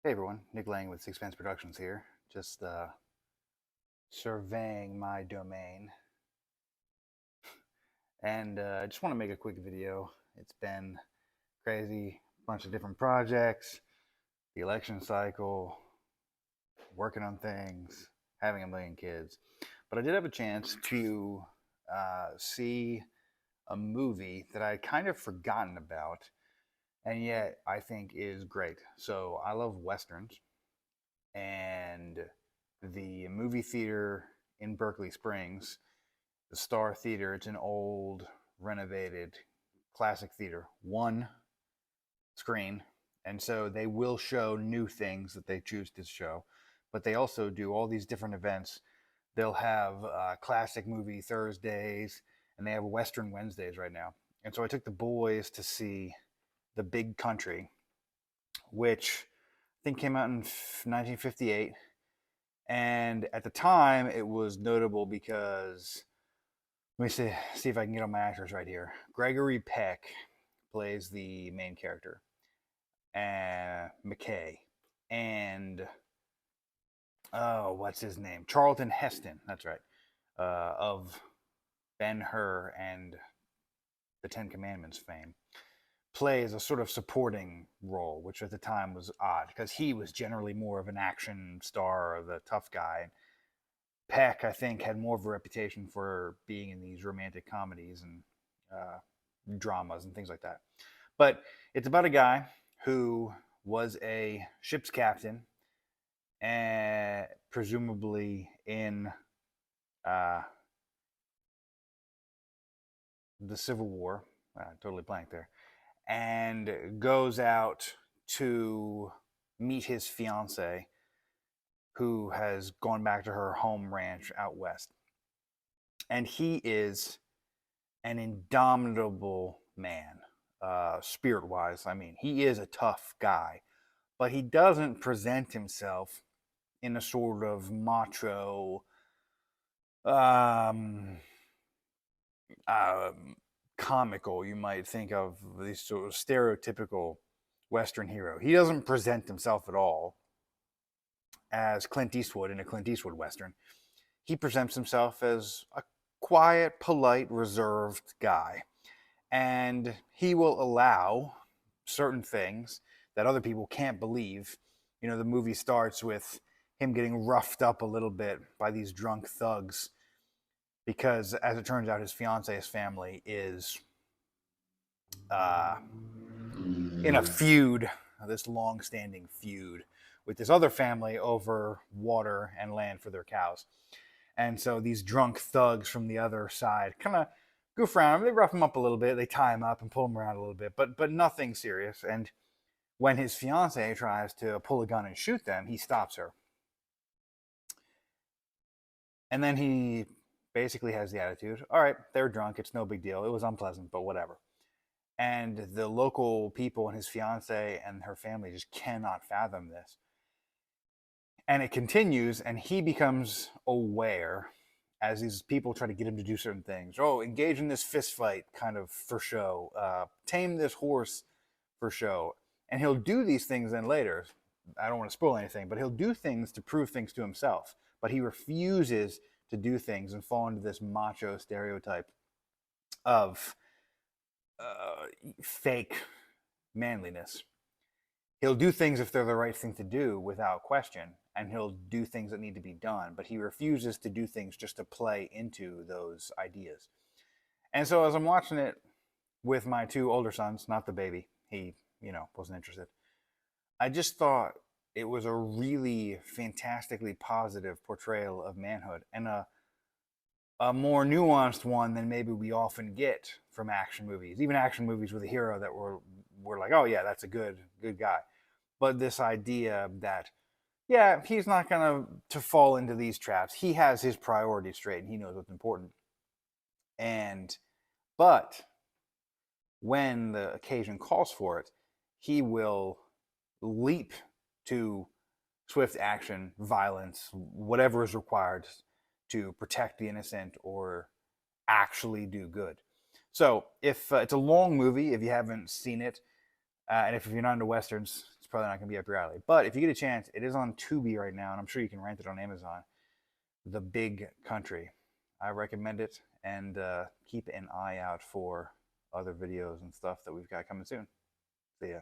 Hey everyone, Nick Lang with Sixpence Productions here. Just surveying my domain, and I just want to make a quick video. It's been crazy, bunch of different projects, the election cycle, working on things, having a million kids. But I did have a chance to see a movie that I had kind of forgotten about, and yet I think is great. So I love westerns, and the movie theater in Berkeley Springs, the Star Theater. It's an old, renovated, classic theater, one screen. And so they will show new things that they choose to show, but they also do all these different events. They'll have classic movie Thursdays, and they have Western Wednesdays right now. And so I took the boys to see The Big Country, which I think came out in 1958. And at the time, it was notable because let me see if I can get all my actors right here. Gregory Peck plays the main character, McKay, and oh, what's his name? Charlton Heston. That's right, of Ben Hur and the Ten Commandments fame, plays a sort of supporting role, which at the time was odd because he was generally more of an action star or the tough guy. Peck, I think, had more of a reputation for being in these romantic comedies and uh, dramas and things like that. But it's about a guy who was a ship's captain, and presumably in uh, the Civil War. Totally blank there, and goes out to meet his fiance, who has gone back to her home ranch out west. And he is an indomitable man, spirit wise. I mean, he is a tough guy, but he doesn't present himself in a sort of macho, um, uh, comical, you might think of these sort of stereotypical Western hero. He doesn't present himself at all as Clint Eastwood in a Clint Eastwood Western. He presents himself as a quiet, polite, reserved guy. And he will allow certain things that other people can't believe. You know, the movie starts with him getting roughed up a little bit by these drunk thugs because, as it turns out, his fiance's family is uh, in a feud, this long-standing feud with this other family over water and land for their cows. And so these drunk thugs from the other side kind of goof around him. They rough him up a little bit. They tie him up and pull him around a little bit, but nothing serious. And when his fiance tries to pull a gun and shoot them, he stops her. And then he basically has the attitude, all right, they're drunk. It's no big deal. It was unpleasant, but whatever. And the local people and his fiance and her family just cannot fathom this. And it continues, and he becomes aware as these people try to get him to do certain things. Oh, engage in this fist fight kind of for show, tame this horse for show. And he'll do these things then later. I don't want to spoil anything, but he'll do things to prove things to himself. But he refuses to do things and fall into this macho stereotype of fake manliness. He'll do things if they're the right thing to do without question, and he'll do things that need to be done, but he refuses to do things just to play into those ideas. And so as I'm watching it with my two older sons, not the baby, he, wasn't interested, I just thought it was a really fantastically positive portrayal of manhood, and a more nuanced one than maybe we often get from action movies, even action movies with a hero that we're like, oh yeah, that's a good guy. But this idea that, yeah, he's not gonna to fall into these traps. He has his priorities straight and he knows what's important. And but when the occasion calls for it, he will leap to swift action, violence, whatever is required to protect the innocent or actually do good. So if it's a long movie, if you haven't seen it, and if you're not into westerns, it's probably not going to be up your alley. But if you get a chance, it is on Tubi right now, and I'm sure you can rent it on Amazon. The Big Country. I recommend it, and keep an eye out for other videos and stuff that we've got coming soon. See ya.